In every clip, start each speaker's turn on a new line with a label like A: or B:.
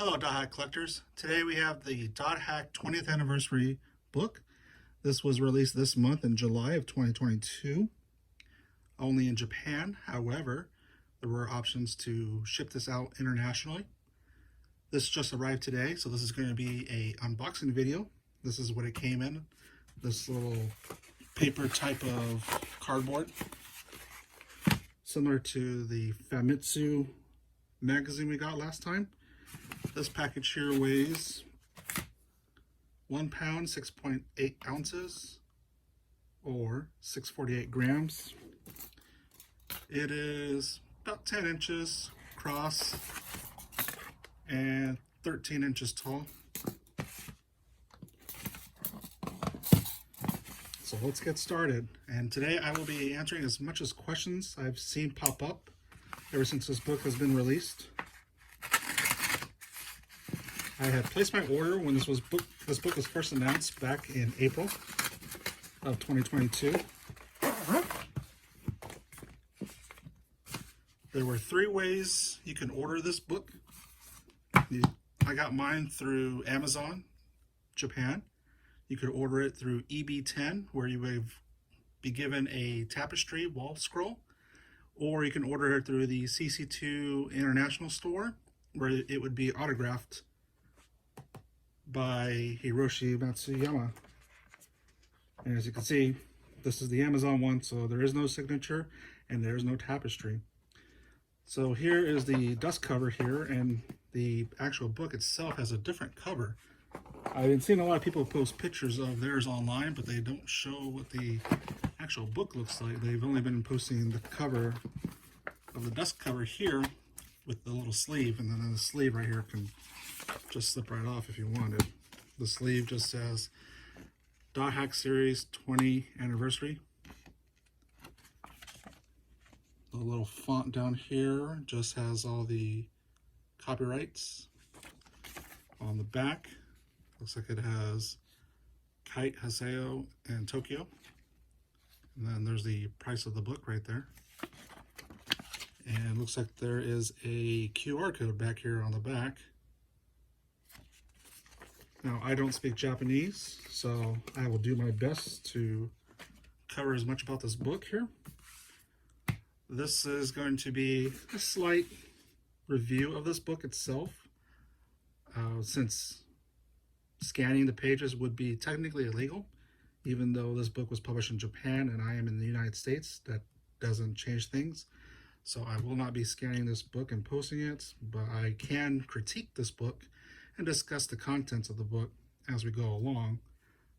A: Hello, Dothack Collectors. Today we have the Dothack 20th Anniversary book. This was released this month in July of 2022, only in Japan. However, there were options to ship this out internationally. This just arrived today, so this is going to be a unboxing video. This is what it came in, this little paper type of cardboard, similar to the Famitsu magazine we got last time. This package here weighs 1 pound, 6.8 ounces, or 648 grams. It is about 10 inches across and 13 inches tall. So let's get started. And today I will be answering as much as questions I've seen pop up ever since this book has been released. I had placed my order when this book was first announced back in April of 2022. There were 3 ways you can order this book. I got mine through Amazon, Japan. You could order it through EB10, where you would be given a tapestry wall scroll, or you can order it through the CC2 International Store, where it would be autographed by Hiroshi Matsuyama. And as you can see, this is the Amazon one, so there is no signature and there is no tapestry. So here is the dust cover here, and the actual book itself has a different cover. I've been seeing a lot of people post pictures of theirs online, but they don't show what the actual book looks like. They've only been posting the cover of the dust cover here with the little sleeve, and then the sleeve right here can just slip right off if you wanted. The sleeve just says Dothack Series 20 Anniversary. The little font down here just has all the copyrights. On the back, looks like it has Kite, Haseo, and Tokyo. And then there's the price of the book right there. And looks like there is a QR code back here on the back. Now, I don't speak Japanese, so I will do my best to cover as much about this book here. This is going to be a slight review of this book itself, since scanning the pages would be technically illegal, even though this book was published in Japan and I am in the United States. That doesn't change things. So I will not be scanning this book and posting it, but I can critique this book and discuss the contents of the book as we go along.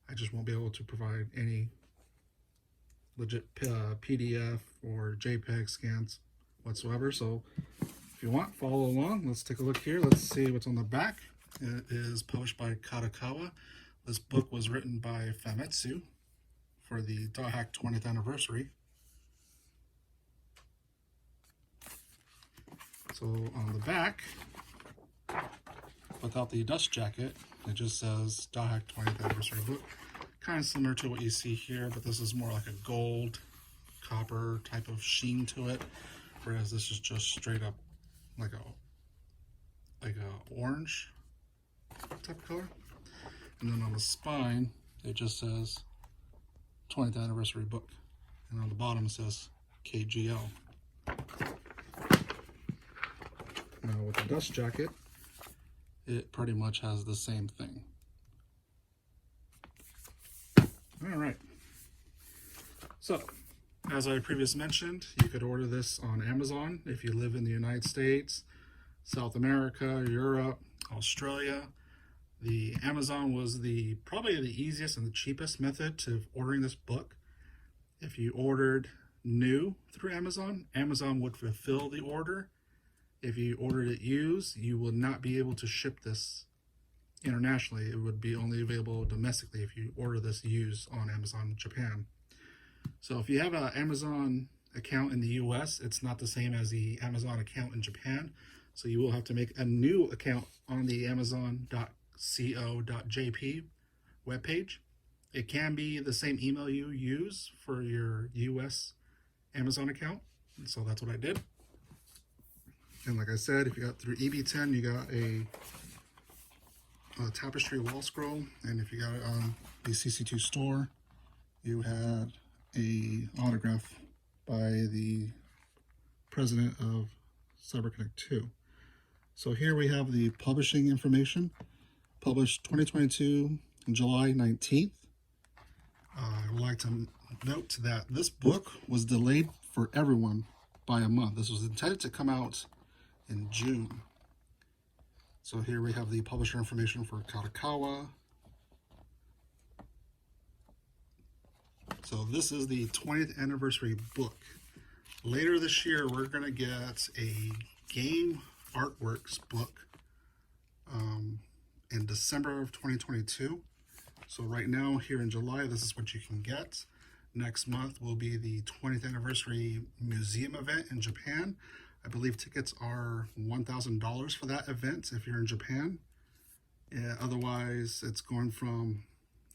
A: I just won't be able to provide any legit PDF or JPEG scans whatsoever. So if you want, follow along. Let's take a look here. Let's see what's on the back. It is published by Kadokawa. This book was written by Famitsu for the Dothack 20th Anniversary. So on the back, without the dust jacket, it just says Dothack 20th Anniversary book. Kind of similar to what you see here, but this is more like a gold, copper type of sheen to it, whereas this is just straight up like a orange type of color. And then on the spine, it just says 20th Anniversary book, and on the bottom it says KGL. Now with the dust jacket, it pretty much has the same thing. All right. So, as I previously mentioned, you could order this on Amazon if you live in the United States, South America, Europe, Australia. The Amazon was probably the easiest and the cheapest method to ordering this book. If you ordered new through Amazon, Amazon would fulfill the order. If you ordered it used, you will not be able to ship this internationally. It would be only available domestically if you order this used on Amazon Japan. So if you have an Amazon account in the US, it's not the same as the Amazon account in Japan. So you will have to make a new account on the amazon.co.jp webpage. It can be the same email you use for your US Amazon account. So that's what I did. And like I said, if you got through EB10, you got a a tapestry wall scroll, and if you got it on the CC2 store, you had a autograph by the president of CyberConnect 2. So here we have the publishing information, published 2022, July 19th. I would like to note that this book was delayed for everyone by a month. This was intended to come out in June. So here we have the publisher information for Kadokawa. So this is the 20th anniversary book. Later this year, we're going to get a game artworks book in December of 2022. So right now, here in July, this is what you can get. Next month will be the 20th anniversary museum event in Japan. I believe tickets are $1,000 for that event if you're in Japan. Yeah, otherwise, it's going from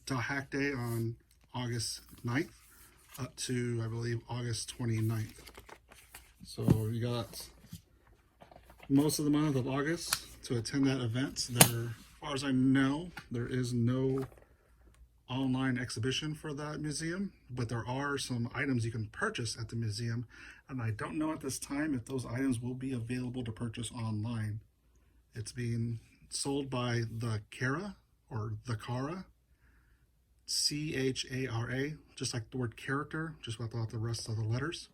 A: Dothack Day on August 9th up to, I believe, August 29th. So you got most of the month of August to attend that event. There, as far as I know, there is no online exhibition for that museum, but there are some items you can purchase at the museum, and I don't know at this time if those items will be available to purchase online. It's being sold by the Cara, or the Cara, C-H-A-R-A, just like the word character, just without the rest of the letters.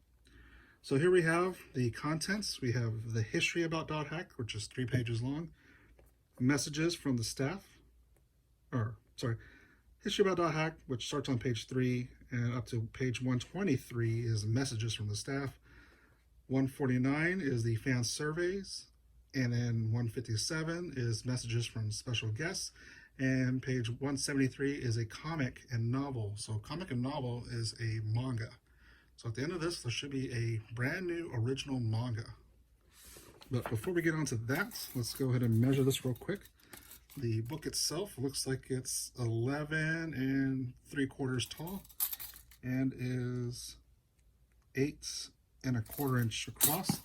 A: So here we have the contents. We have the history about Dothack, which is 3 pages long, messages from the staff, history about Dothack, which starts on page 3 and up to page 123 is messages from the staff. 149 is the fan surveys, and then 157 is messages from special guests, and page 173 is a comic and novel. So comic and novel is a manga. So at the end of this, there should be a brand new original manga. But before we get on to that, let's go ahead and measure this real quick. The book itself looks like it's 11 3/4 tall and is 8 1/4 inch across.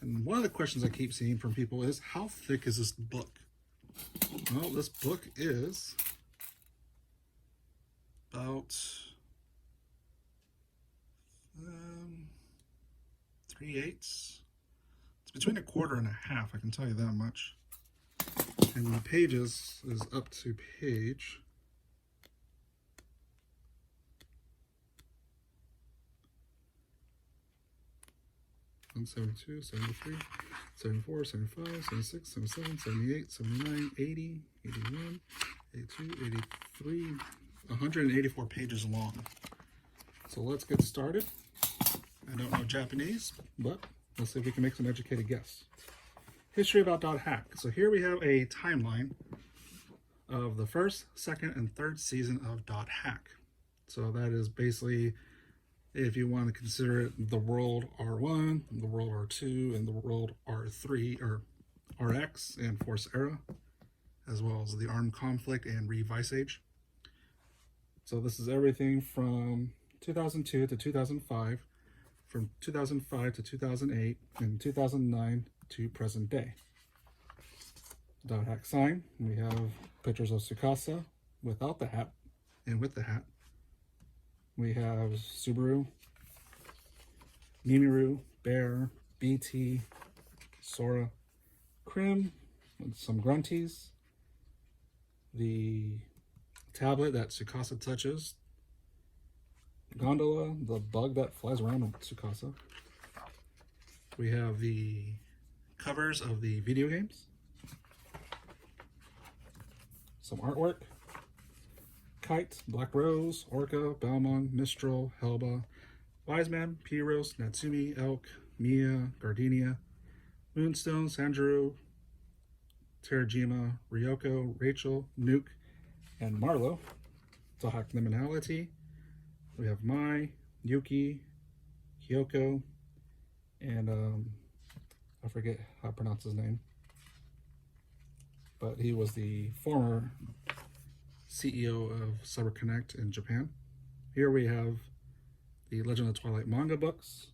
A: And one of the questions I keep seeing from people is, how thick is this book? Well, this book is about 3/8. It's between 1/4 and 1/2, I can tell you that much. And the pages is up to page 172, 73, 74, 75, 76, 77, 78, 79, 80, 81, 82, 83, 184 pages long. So let's get started. I don't know Japanese, but let's see if we can make some educated guess. History about Dothack. So here we have a timeline of the first, second, and third season of Dothack. So that is basically, if you want to consider it, the world R1, the world R2, and the world R3, or RX and Force Era, as well as the Armed Conflict and Re-Vice Age. So this is everything from 2002 to 2005, from 2005 to 2008, and 2009 to present day. Dothack sign, we have pictures of Tsukasa without the hat and with the hat. We have Subaru, Mimiru, Bear, BT, Sora, Krim, with some grunties, the tablet that Tsukasa touches, Gondola, the bug that flies around with Tsukasa. We have the covers of the video games, some artwork, Kite, Black Rose, Orca, Balmong, Mistral, Helba, Wiseman, Pyros, Natsumi, Elk, Mia, Gardenia, Moonstone, Sanjuro, Terajima, Ryoko, Rachel, Nuke, and Marlo. Dothack Liminality. We have Mai, Yuki, Hyoko, and I forget how to pronounce his name, but he was the former CEO of CyberConnect in Japan. Here we have the Legend of Twilight manga books.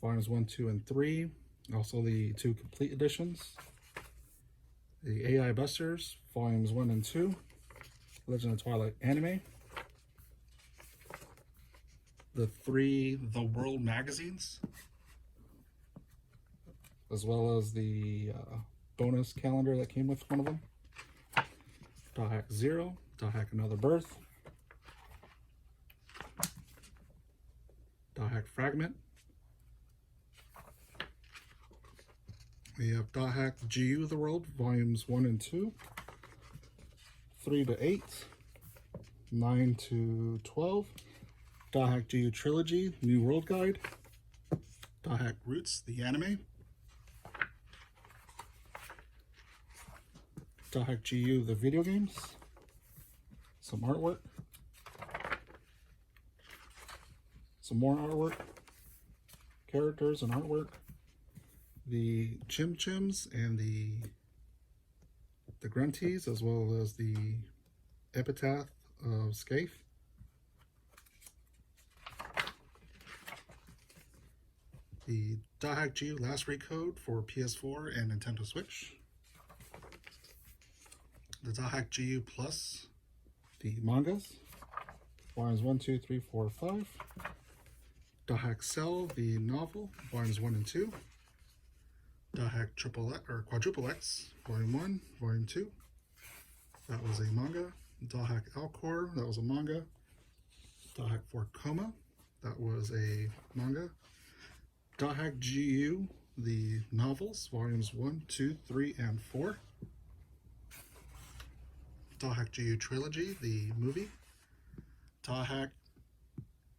A: volumes 1, 2, and 3. Also the 2 complete editions. The AI Busters, volumes 1 and 2. Legend of Twilight anime. The 3 The World magazines, as well as the bonus calendar that came with one of them. Dothack Zero, Dothack Another Birth, Dothack Fragment. We have Dothack GU The World, volumes 1 and 2, 3 to 8, 9 to 12. Dothack GU Trilogy, New World Guide. Dothack Roots, the anime. Dothack GU, the video games. Some artwork. Some more artwork. Characters and artwork. The Chim Chims and the Grunties, as well as the Epitaph of Scaife. The Dothack GU Last Recode for PS4 and Nintendo Switch. The Dothack GU Plus, the mangas, volumes 1, 2, 3, 4, 5. Dothack Cell, the novel, volumes 1 and 2. Dothack Quadruple X, volume 1, volume 2. That was a manga. Dothack Alcor, that was a manga. Dothack for Coma, that was a manga. Dothack GU, the novels, volumes 1, 2, 3, and 4. Dothack GU Trilogy, the movie. Dothack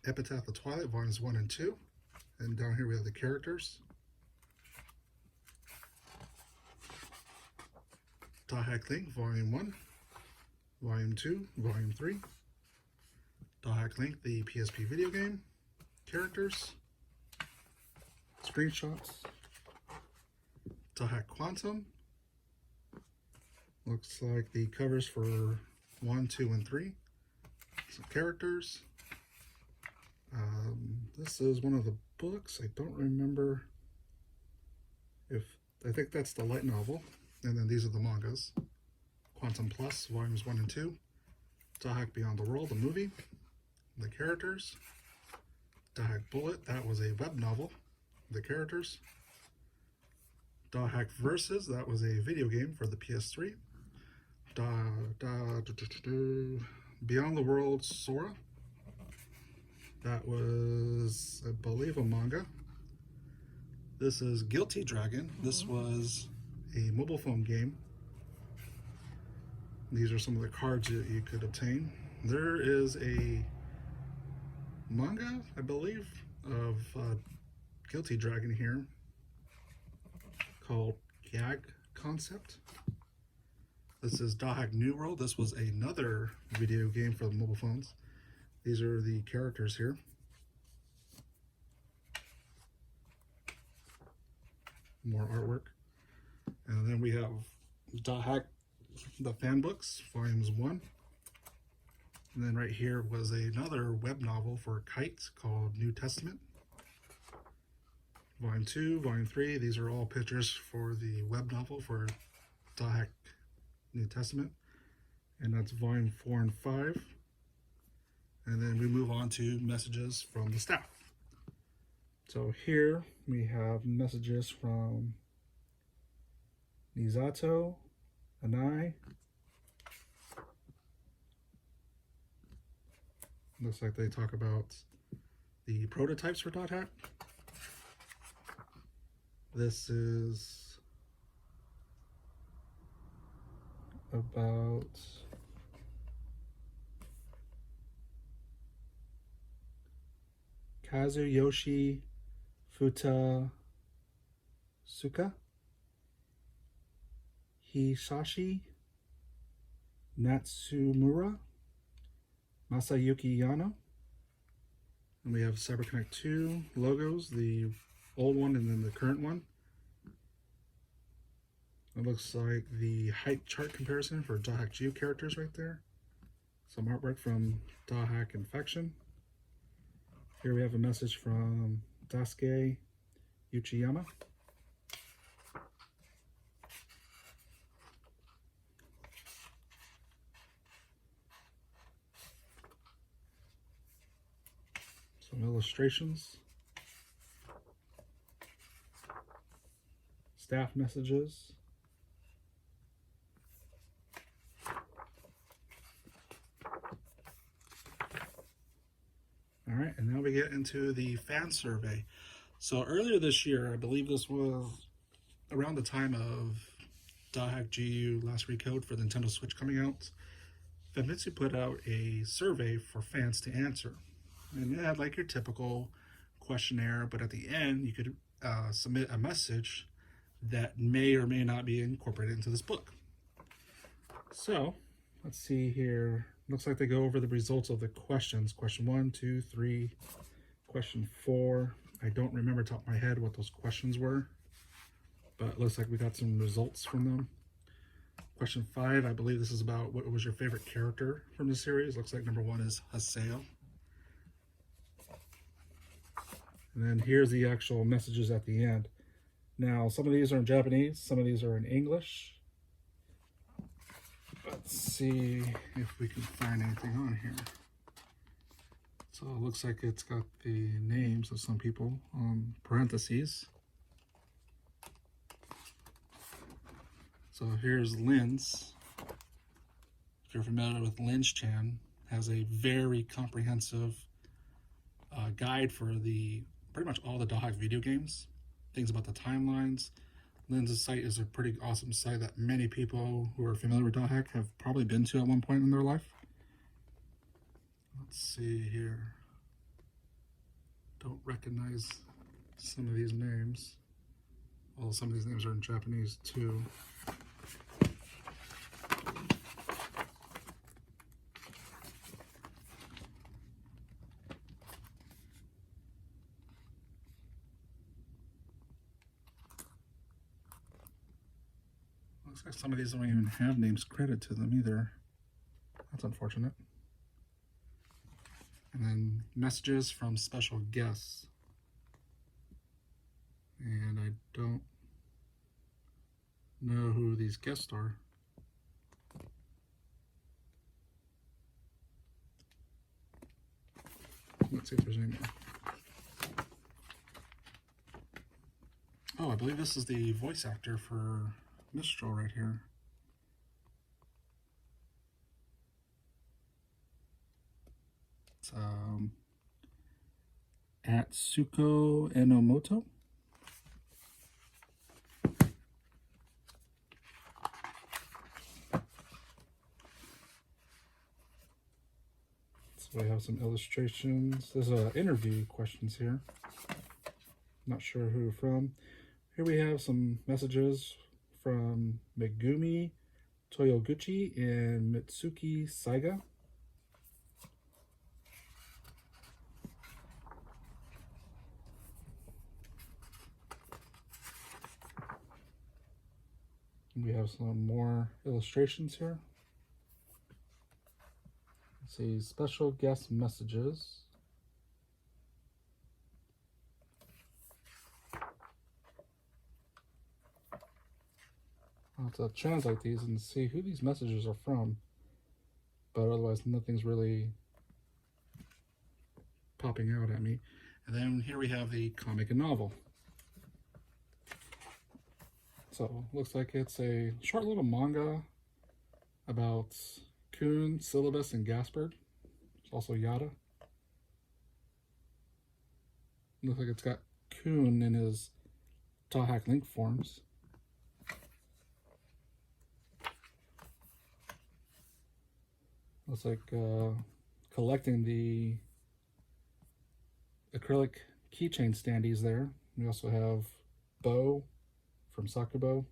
A: Epitaph of Twilight, volumes 1 and 2. And down here we have the characters. Dothack Link, volume 1, volume 2, volume 3. Dothack Link, the PSP video game. Characters. Screenshots. Dothack Quantum. Looks like the covers for 1, 2, and 3. Some characters. This is one of the books. I don't remember if... I think that's the light novel. And then these are the mangas. Quantum Plus, volumes 1 and 2. Dothack Beyond the World, the movie. The characters. Dothack Bullet, that was a web novel. The characters. Dothack Versus, that was a video game for the PS3. Beyond the World Sora, that was, I believe, a manga. This is Guilty Dragon. This was a mobile phone game. These are some of the cards that you could obtain. There is a manga, I believe, of Guilty Dragon here called Gag Concept. This is Dothack New World. This was another video game for the mobile phones. These are the characters here. More artwork. And then we have Dothack, the fan books, volumes 1. And then right here was another web novel for Kite called New Testament. Volume 2, Volume 3. These are all pictures for the web novel for Dothack New Testament. And that's Volume 4 and 5. And then we move on to messages from the staff. So here we have messages from Nizato, Anai. Looks like they talk about the prototypes for Dothack. This is about Kazuyoshi Futasuka, Hisashi Natsumura, Masayuki Yano. And we have CyberConnect 2 logos, the old one and then the current one. It looks like the height chart comparison for Dothack GU characters right there. Some artwork from Dothack Infection. Here we have a message from Daisuke Uchiyama. Some illustrations. Staff messages. All right, and now we get into the fan survey. So earlier this year, I believe this was around the time of Dothack GU Last Recode for the Nintendo Switch coming out, Famitsu put out a survey for fans to answer. And it had like your typical questionnaire, but at the end, you could submit a message that may or may not be incorporated into this book. So, let's see here. Looks like they go over the results of the questions. Question 1, 2, 3, question 4. I don't remember top of my head what those questions were, but it looks like we got some results from them. Question 5, I believe this is about what was your favorite character from the series. Looks like number 1 is Haseo. And then here's the actual messages at the end. Now, some of these are in Japanese, some of these are in English. Let's see if we can find anything on here. So it looks like it's got the names of some people on parentheses. So here's Linz. If you're familiar with Linz-chan, has a very comprehensive guide for pretty much all the Dothack video games. Things about the timelines. Linz's site is a pretty awesome site that many people who are familiar with Dothack have probably been to at one point in their life. Let's see here. Don't recognize some of these names. Although some of these names are in Japanese too. Looks like some of these don't even have names credited to them either. That's unfortunate. And then messages from special guests. And I don't know who these guests are. Let's see if there's any more. Oh, I believe this is the voice actor for Mistral right here. It's Atsuko Enomoto. So we have some illustrations. There's interview questions here. Not sure who from. Here we have some messages from Megumi Toyoguchi and Mitsuki Saiga. We have some more illustrations here. Let's see, special guest messages. I'll have to translate these and see who these messages are from, but otherwise nothing's really popping out at me. And then here we have the comic and novel. So looks like it's a short little manga about Kun, Syllabus, and Gaspard. There's also Yada. Looks like it's got Kun in his Dothack link forms. Looks like collecting the acrylic keychain standees there. We also have Bo from Sakubo,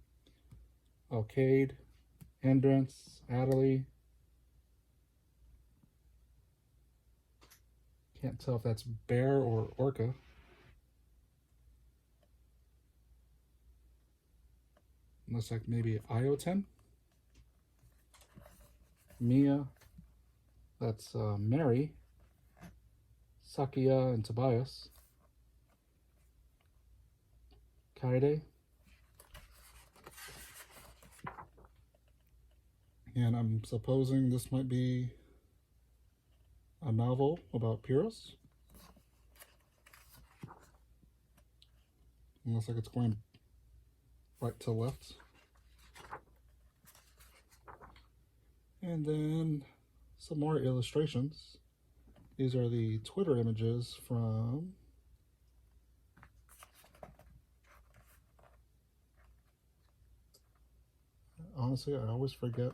A: Arcade, Hindrance, Adelie. Can't tell if that's Bear or Orca. Looks like maybe Ioten. Mia, that's Mary, Sakia, and Tobias. Kaede. And I'm supposing this might be a novel about Pyrrhus. It looks like it's going right to left. And then some more illustrations. These are the Twitter images from honestly, I always forget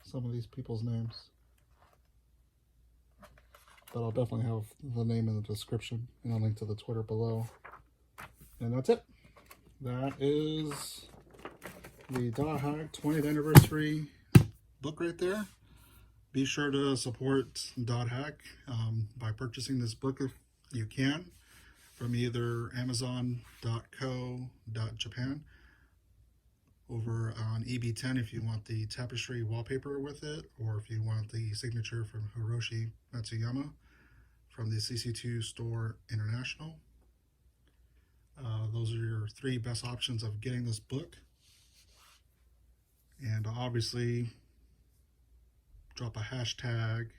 A: some of these people's names. But I'll definitely have the name in the description and a link to the Twitter below. And that's it. That is the Dothack 20th anniversary book right there. Be sure to support Dothack by purchasing this book if you can from either Amazon.co.Japan over on EB10 if you want the tapestry wallpaper with it, or if you want the signature from Hiroshi Matsuyama from the CC2 Store International. Those are your 3 best options of getting this book. And obviously, drop a hashtag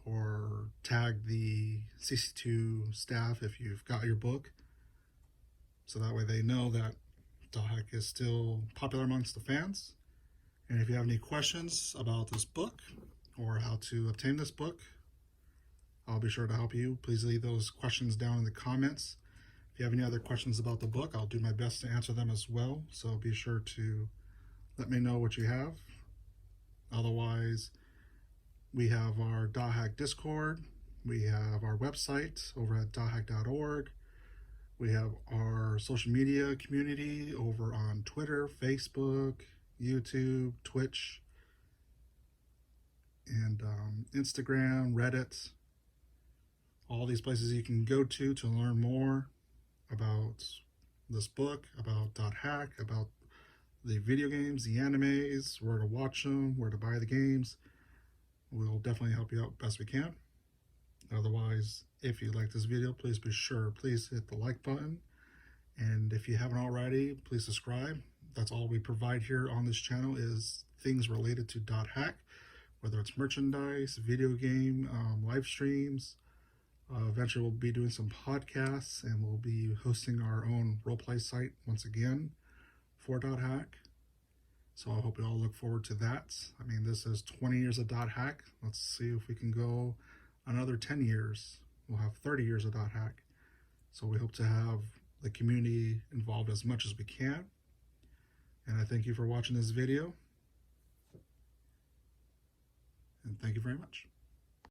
A: or tag the CC2 staff if you've got your book, so that way they know that Dothack is still popular amongst the fans. And if you have any questions about this book or how to obtain this book, I'll be sure to help you. Please leave those questions down in the comments. If you have any other questions about the book, I'll do my best to answer them as well. So be sure to let me know what you have. Otherwise, we have our Dothack Discord. We have our website over at dothack.org. We have our social media community over on Twitter, Facebook, YouTube, Twitch, and Instagram, Reddit. All these places you can go to learn more about this book, about Dothack, about the video games, the animes, where to watch them, where to buy the games. We'll definitely help you out best we can. Otherwise, if you like this video, please be sure, please hit the like button. And if you haven't already, please subscribe. That's all we provide here on this channel is things related to Dothack, whether it's merchandise, video game, live streams. Eventually we'll be doing some podcasts, and we'll be hosting our own roleplay site once again for Dothack. So I hope you all look forward to that. I mean, this is 20 years of Dothack. Let's see if we can go another 10 years. We'll have 30 years of Dothack. So we hope to have the community involved as much as we can. And I thank you for watching this video. And thank you very much.